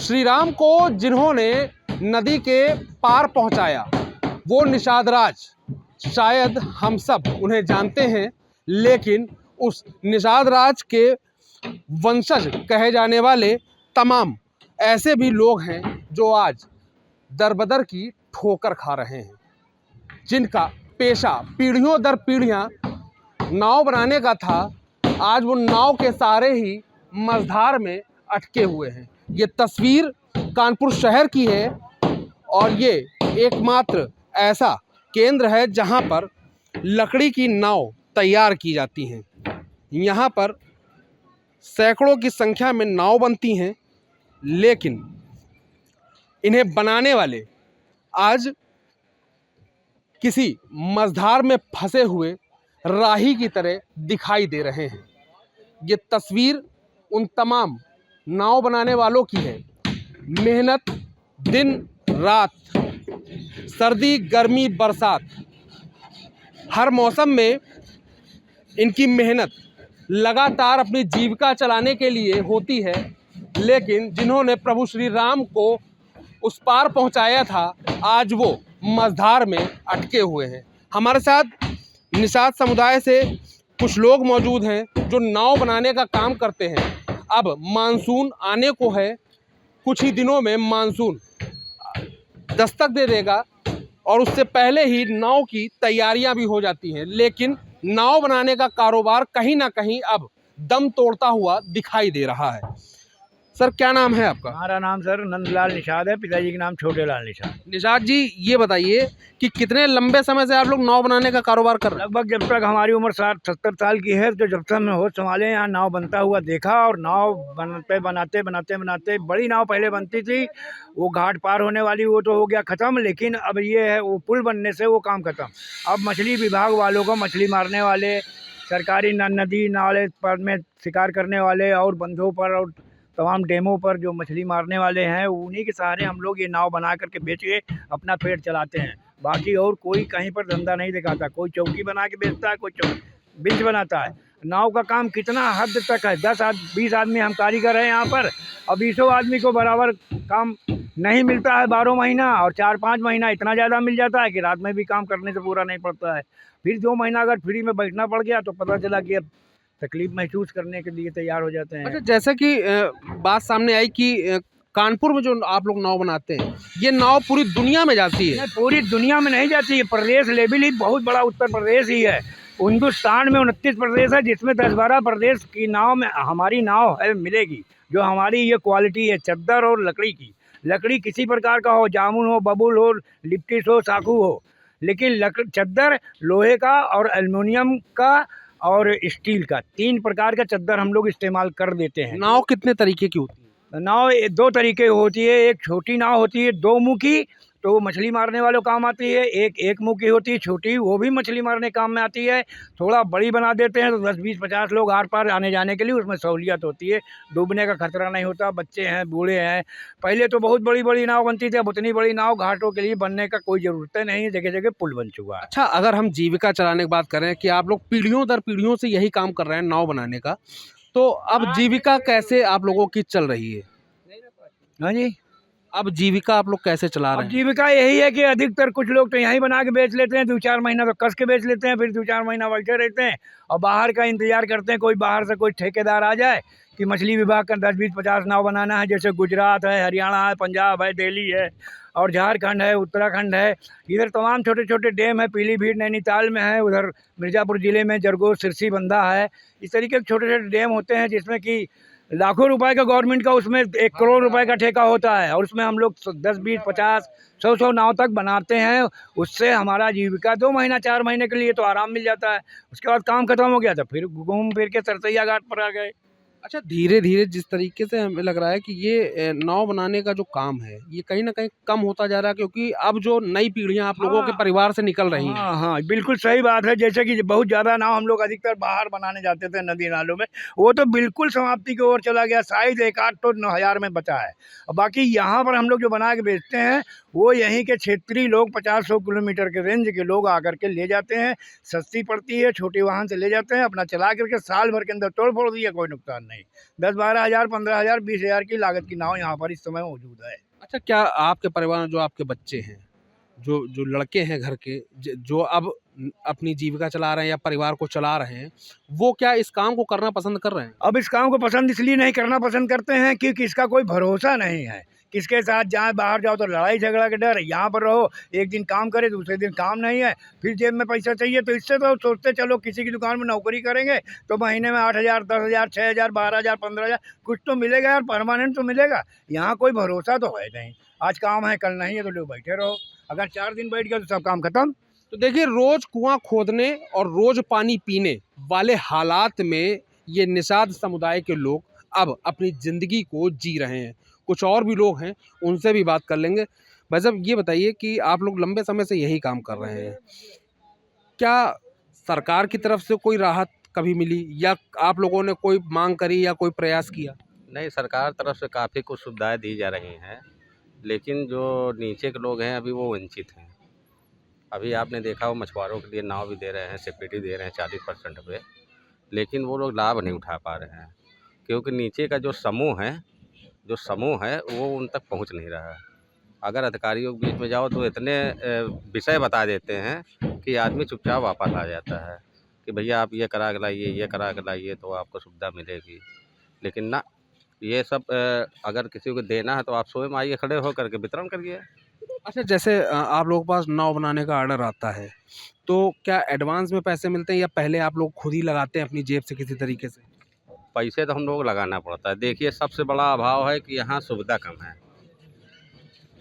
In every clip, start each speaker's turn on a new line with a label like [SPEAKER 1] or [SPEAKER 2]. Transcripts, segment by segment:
[SPEAKER 1] श्री राम को जिन्होंने नदी के पार पहुंचाया वो निषाद राज, शायद हम सब उन्हें जानते हैं, लेकिन उस निषाद राज के वंशज कहे जाने वाले तमाम ऐसे भी लोग हैं जो आज दरबदर की ठोकर खा रहे हैं, जिनका पेशा पीढ़ियों दर पीढ़ियां नाव बनाने का था। आज वो नाव के सहारे ही मझधार में अटके हुए हैं। ये तस्वीर कानपुर शहर की है और ये एकमात्र ऐसा केंद्र है जहां पर लकड़ी की नाव तैयार की जाती हैं। यहाँ पर सैकड़ों की संख्या में नाव बनती हैं, लेकिन इन्हें बनाने वाले आज किसी मझधार में फंसे हुए राही की तरह दिखाई दे रहे हैं। ये तस्वीर उन तमाम नाव बनाने वालों की है। मेहनत दिन रात, सर्दी गर्मी बरसात, हर मौसम में इनकी मेहनत लगातार अपनी जीविका चलाने के लिए होती है। लेकिन जिन्होंने प्रभु श्री राम को उस पार पहुंचाया था, आज वो मझधार में अटके हुए हैं। हमारे साथ निषाद समुदाय से कुछ लोग मौजूद हैं जो नाव बनाने का काम करते हैं। अब मानसून आने को है, कुछ ही दिनों में मानसून दस्तक दे देगा और उससे पहले ही नाव की तैयारियां भी हो जाती हैं, लेकिन नाव बनाने का कारोबार कहीं ना कहीं अब दम तोड़ता हुआ दिखाई दे रहा है। सर, क्या नाम है आपका?
[SPEAKER 2] हमारा नाम सर नंदलाल निषाद है, पिताजी का नाम छोटे लाल निषाद।
[SPEAKER 1] निषाद जी, ये बताइए कि कितने लंबे समय से आप लोग नाव बनाने का कारोबार कर रहे हैं?
[SPEAKER 2] लगभग जब तक हमारी उम्र 60-70 साल की है, तो जब तक मैं होश संभाले यहाँ नाव बनता हुआ देखा। और नाव बनाते बनाते बड़ी नाव पहले बनती थी, वो घाट पार होने वाली, वो तो हो गया ख़त्म। लेकिन अब ये है, वो पुल बनने से वो काम ख़त्म। अब मछली विभाग वालों को, मछली मारने वाले, सरकारी नदी नाले पर में शिकार करने वाले और बंधों पर और तमाम डैमों पर जो मछली मारने वाले हैं, उन्हीं के सहारे हम लोग ये नाव बना करके बेच के अपना पेट चलाते हैं। बाकी और कोई कहीं पर धंधा नहीं दिखाता। कोई चौकी बना के बेचता है, कोई बिंच बनाता है। नाव का काम कितना हद तक है, 10-20 आदमी हम कारीगर हैं यहाँ पर, और 20 आदमी को बराबर काम नहीं मिलता है 12 महीना, और 4-5 महीना इतना ज़्यादा मिल जाता है कि रात में भी काम करने से पूरा नहीं पड़ता है। फिर 2 महीना अगर फ्री में बैठना पड़ गया तो पता चला कि अब तकलीफ महसूस करने के लिए तैयार हो जाते हैं।
[SPEAKER 1] अच्छा, जैसा कि बात सामने आई कि कानपुर में जो आप लोग नाव बनाते हैं, ये नाव पूरी दुनिया में जाती है?
[SPEAKER 2] पूरी दुनिया में नहीं जाती है, प्रदेश लेवल ही बहुत बड़ा उत्तर प्रदेश ही है। हिंदुस्तान में 29 प्रदेश है, जिसमें 10-12 प्रदेश की नाव में हमारी नाव है मिलेगी। जो हमारी ये क्वालिटी है चद्दर और लकड़ी की, लकड़ी किसी प्रकार का हो, जामुन हो, बबूल हो, लिप्टिस हो, साखू हो, लेकिन चद्दर लोहे का और एल्युमिनियम का और स्टील का, 3 प्रकार का चद्दर हम लोग इस्तेमाल कर देते हैं।
[SPEAKER 1] नाव कितने तरीके की होती है?
[SPEAKER 2] नाव 2 तरीके होती है। एक छोटी नाव होती है 2 मुँह की, तो वो मछली मारने वालों काम आती है। एक मुँह की होती है छोटी, वो भी मछली मारने काम में आती है। थोड़ा बड़ी बना देते हैं तो 10-20-50 लोग आर पार आने जाने के लिए उसमें सहूलियत होती है। डूबने का खतरा नहीं होता। बच्चे हैं, बूढ़े हैं। पहले तो बहुत बड़ी बड़ी नाव बनती थी, अब उतनी बड़ी नाव घाटों के लिए बनने का कोई ज़रूरत नहीं है, जगह जगह पुल बन चुका है।
[SPEAKER 1] अच्छा, अगर हम जीविका चलाने की बात करें कि आप लोग पीढ़ियों दर पीढ़ियों से यही काम कर रहे हैं नाव बनाने का, तो अब जीविका कैसे आप लोगों की चल रही है?
[SPEAKER 2] हाँ जी,
[SPEAKER 1] अब जीविका आप लोग कैसे चला रहे
[SPEAKER 2] अब
[SPEAKER 1] हैं?
[SPEAKER 2] जीविका यही है कि अधिकतर कुछ लोग तो यहीं बना के बेच लेते हैं, 2-4 महीना तो कस के बेच लेते हैं, फिर 2-4 महीना बैठे रहते हैं और बाहर का इंतजार करते हैं कोई बाहर से कोई ठेकेदार आ जाए कि मछली विभाग का 10-20-50 नाव बनाना है। जैसे गुजरात है, हरियाणा है, पंजाब है, दिल्ली है और झारखंड है, उत्तराखंड है। इधर तमाम छोटे छोटे डैम है, पीलीभीत नैनीताल में है, उधर मिर्ज़ापुर ज़िले में जरगोर सिरसी बंधा है। इस तरीके के छोटे छोटे डैम होते हैं जिसमें कि लाखों रुपए का गवर्नमेंट का, उसमें 1 करोड़ रुपए का ठेका होता है, और उसमें हम लोग 10-20-50 100 नाव तक बनाते हैं। उससे हमारा जीविका 2 महीना 4 महीने के लिए तो आराम मिल जाता है। उसके बाद काम खत्म हो गया तो फिर घूम फिर के सरसैया घाट पर आ गए।
[SPEAKER 1] अच्छा, धीरे धीरे जिस तरीके से हमें लग रहा है कि ये नाव बनाने का जो काम है ये कहीं ना कहीं कम होता जा रहा है, क्योंकि अब जो नई पीढ़ियां आप लोगों के परिवार से निकल रही हैं।
[SPEAKER 2] हाँ हाँ, बिल्कुल सही बात है। जैसे कि बहुत ज़्यादा नाव हम लोग अधिकतर बाहर बनाने जाते थे नदी नालों में, वो तो बिल्कुल समाप्ति की ओर चला गया। शायद 1-8 तो 9,000 में बचा है, और बाकी यहाँ पर हम लोग जो बना के बेचते हैं वो यहीं के क्षेत्रीय लोग 50-100 किलोमीटर के रेंज के लोग आकर के ले जाते हैं। सस्ती पड़ती है, छोटे वाहन से ले जाते हैं, अपना चला करके साल भर के अंदर तोड़ फोड़ दिया, कोई नुकसान नहीं। नहीं। 10-12 हज़ार, 15 हज़ार, 20 हज़ार की लागत की नाव यहाँ पर इस समय मौजूद है।
[SPEAKER 1] अच्छा, क्या आपके परिवार में जो आपके बच्चे हैं, जो जो लड़के हैं घर के, जो अब अपनी जीविका चला रहे हैं या परिवार को चला रहे हैं, वो क्या इस काम को करना पसंद कर रहे हैं?
[SPEAKER 2] अब इस काम को पसंद इसलिए नहीं करना पसंद करते हैं क्योंकि इसका कोई भरोसा नहीं है। किसके साथ जाए, बाहर जाओ तो लड़ाई झगड़ा के डर, यहाँ पर रहो एक दिन काम करे दूसरे दिन काम नहीं है, फिर जेब में पैसा चाहिए। तो इससे तो सोचते चलो किसी की दुकान में नौकरी करेंगे तो महीने में 8 हज़ार, 10 हज़ार, 6 हज़ार, 12 हज़ार, 15 हज़ार कुछ तो मिलेगा यार, परमानेंट तो मिलेगा। यहाँ कोई भरोसा तो है नहीं, आज काम है कल नहीं है तो लोग बैठे रहो। अगर 4 दिन बैठ गए तो सब काम खत्म।
[SPEAKER 1] तो देखिए, रोज कुआं खोदने और रोज पानी पीने वाले हालात में ये निषाद समुदाय के लोग अब अपनी जिंदगी को जी रहे हैं। कुछ और भी लोग हैं, उनसे भी बात कर लेंगे। भाई साहब, ये बताइए कि आप लोग लंबे समय से यही काम कर रहे हैं, क्या सरकार की तरफ से कोई राहत कभी मिली या आप लोगों ने कोई मांग करी या कोई प्रयास किया?
[SPEAKER 3] नहीं, सरकार तरफ से काफ़ी कुछ सुविधाएं दी जा रही हैं, लेकिन जो नीचे के लोग हैं अभी वो वंचित हैं। अभी आपने देखा हो मछुआरों के लिए नाव भी दे रहे हैं, सब्सिडी दे रहे हैं 40% पे, लेकिन वो लोग लाभ नहीं उठा पा रहे हैं क्योंकि नीचे का जो समूह है वो उन तक पहुंच नहीं रहा है। अगर अधिकारियों के बीच में जाओ तो इतने विषय बता देते हैं कि आदमी चुपचाप वापस आ जाता है कि भैया आप ये करा के लाइए, ये करा के लाइए तो आपको सुविधा मिलेगी। लेकिन ना, ये सब अगर किसी को देना है तो आप स्वयं आइए, खड़े होकर के वितरण करिए।
[SPEAKER 1] अच्छा, जैसे आप लोगों के पास नाव बनाने का ऑर्डर आता है, तो क्या एडवांस में पैसे मिलते हैं या पहले आप लोग खुद ही लगाते हैं अपनी जेब से किसी तरीके से?
[SPEAKER 3] पैसे तो हम लोग लगाना पड़ता है। देखिए, सबसे बड़ा अभाव है कि यहाँ सुविधा कम है,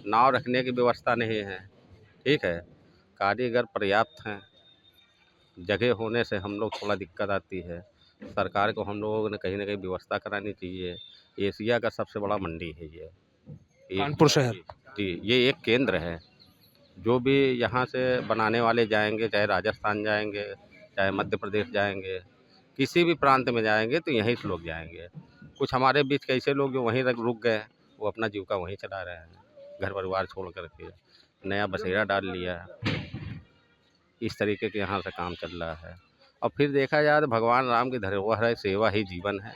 [SPEAKER 3] नाव रखने की व्यवस्था नहीं है, ठीक है, कारीगर पर्याप्त हैं, जगह होने से हम लोग थोड़ा दिक्कत आती है। सरकार को हम लोगों ने कहीं ना कहीं व्यवस्था करानी चाहिए। एशिया का सबसे बड़ा मंडी है ये
[SPEAKER 1] कानपुर शहर।
[SPEAKER 3] जी, ये एक केंद्र है। जो भी यहाँ से बनाने वाले जाएंगे, चाहे राजस्थान जाएंगे, चाहे मध्य प्रदेश जाएंगे, किसी भी प्रांत में जाएंगे तो यहीं से लोग जाएंगे। कुछ हमारे बीच के ऐसे लोग जो वहीं रुक गए, वो अपना जीविका वहीं चला रहे हैं, घर परिवार छोड़ करके नया बसेरा डाल लिया। इस तरीके के यहाँ से काम चल रहा है। और फिर देखा जाए तो भगवान राम की धरोहर है, सेवा ही जीवन है।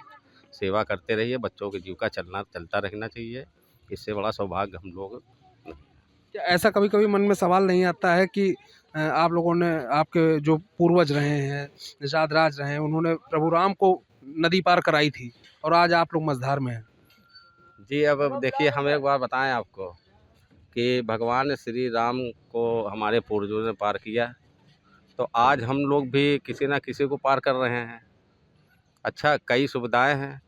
[SPEAKER 3] सेवा करते रहिए, बच्चों की जीविका चलता रहना चाहिए। इससे बड़ा सौभाग्य हम लोग।
[SPEAKER 1] क्या ऐसा कभी कभी मन में सवाल नहीं आता है कि आप लोगों ने, आपके जो पूर्वज रहे हैं, निषाद राज रहे हैं, उन्होंने प्रभु राम को नदी पार कराई थी और आज आप लोग मझधार में हैं?
[SPEAKER 3] जी, अब देखिए, हम एक बार बताएं आपको कि भगवान श्री राम को हमारे पूर्वजों ने पार किया, तो आज हम लोग भी किसी ना किसी को पार कर रहे हैं। अच्छा, कई सुविधाएं हैं।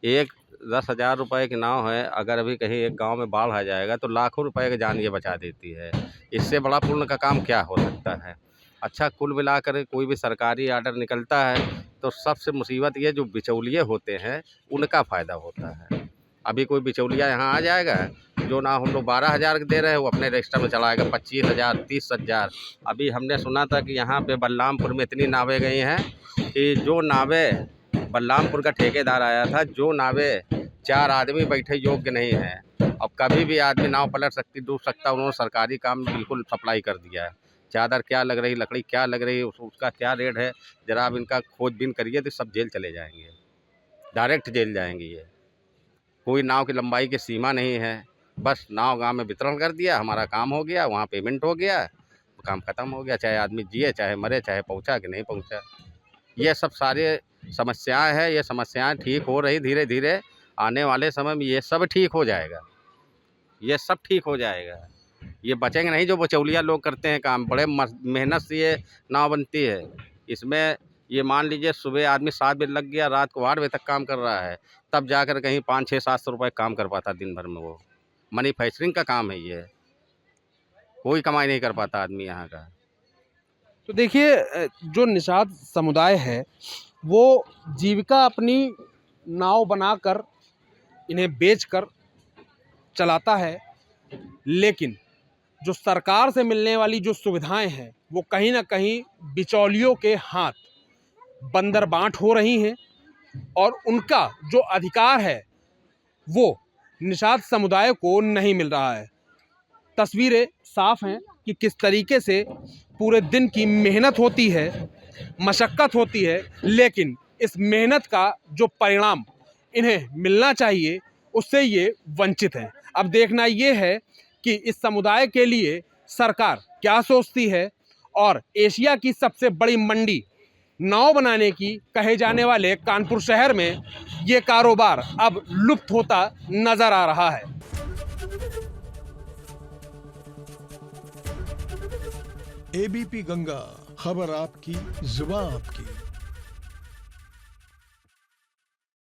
[SPEAKER 3] एक 10,000 रुपये की नाव है, अगर अभी कहीं एक गांव में बाढ़ आ जाएगा तो लाखों रुपए की जान ये बचा देती है। इससे बड़ा पुण्य का काम क्या हो सकता है। अच्छा, कुल मिलाकर कोई भी सरकारी आर्डर निकलता है तो सबसे मुसीबत ये जो बिचौलिए होते हैं उनका फ़ायदा होता है। अभी कोई बिचौलिया यहाँ आ जाएगा, जो नाव हम लोग 12,000 दे रहे हैं वो अपने रजिस्टर में चलाएगा 25,000, 30,000। अभी हमने सुना था कि यहाँ पे बलरामपुर में इतनी नावें गई हैं कि जो नावें, बलरामपुर का ठेकेदार आया था, जो नावें 4 आदमी बैठे योग्य नहीं हैं। अब कभी भी आदमी नाव पलट सकती, डूब सकता, उन्होंने सरकारी काम में बिल्कुल सप्लाई कर दिया है। चादर क्या लग रही, लकड़ी क्या लग रही, उसका क्या रेट है, ज़रा आप इनका खोजबीन करिए तो सब जेल चले जाएंगे, डायरेक्ट जेल जाएंगे। ये कोई नाव की लंबाई की सीमा नहीं है, बस नाव गांव में वितरण कर दिया, हमारा काम हो गया, वहाँ पेमेंट हो गया, काम ख़त्म हो गया। चाहे आदमी जिए चाहे मरे, चाहे पहुँचा कि नहीं पहुँचा। ये सब सारे समस्याएं हैं। ये समस्याएं ठीक हो रही धीरे धीरे। आने वाले समय में ये सब ठीक हो जाएगा, ये सब ठीक हो जाएगा। ये बचेंगे नहीं जो बिचौलिया लोग करते हैं काम। बड़े मेहनत से ये नाव बनती है। इसमें ये मान लीजिए सुबह आदमी 7 बजे लग गया, रात को 8 बजे तक काम कर रहा है, तब जाकर कहीं 500-600-700 रुपये काम कर पाता दिन भर में। वो मैन्युफैक्चरिंग का काम है, ये कोई कमाई नहीं कर पाता आदमी यहाँ का।
[SPEAKER 1] तो देखिए, जो निषाद समुदाय है वो जीविका अपनी नाव बनाकर, इन्हें बेचकर चलाता है, लेकिन जो सरकार से मिलने वाली जो सुविधाएं हैं वो कहीं ना कहीं बिचौलियों के हाथ बंदर बांट हो रही हैं और उनका जो अधिकार है वो निषाद समुदाय को नहीं मिल रहा है। तस्वीरें साफ हैं कि किस तरीके से पूरे दिन की मेहनत होती है, मशक्क़त होती है, लेकिन इस मेहनत का जो परिणाम इन्हें मिलना चाहिए उससे ये वंचित हैं। अब देखना ये है कि इस समुदाय के लिए सरकार क्या सोचती है और एशिया की सबसे बड़ी मंडी नाव बनाने की कहे जाने वाले कानपुर शहर में ये कारोबार अब लुप्त होता नजर आ रहा है।
[SPEAKER 4] एबीपी गंगा, खबर आपकी, जुबान आपकी।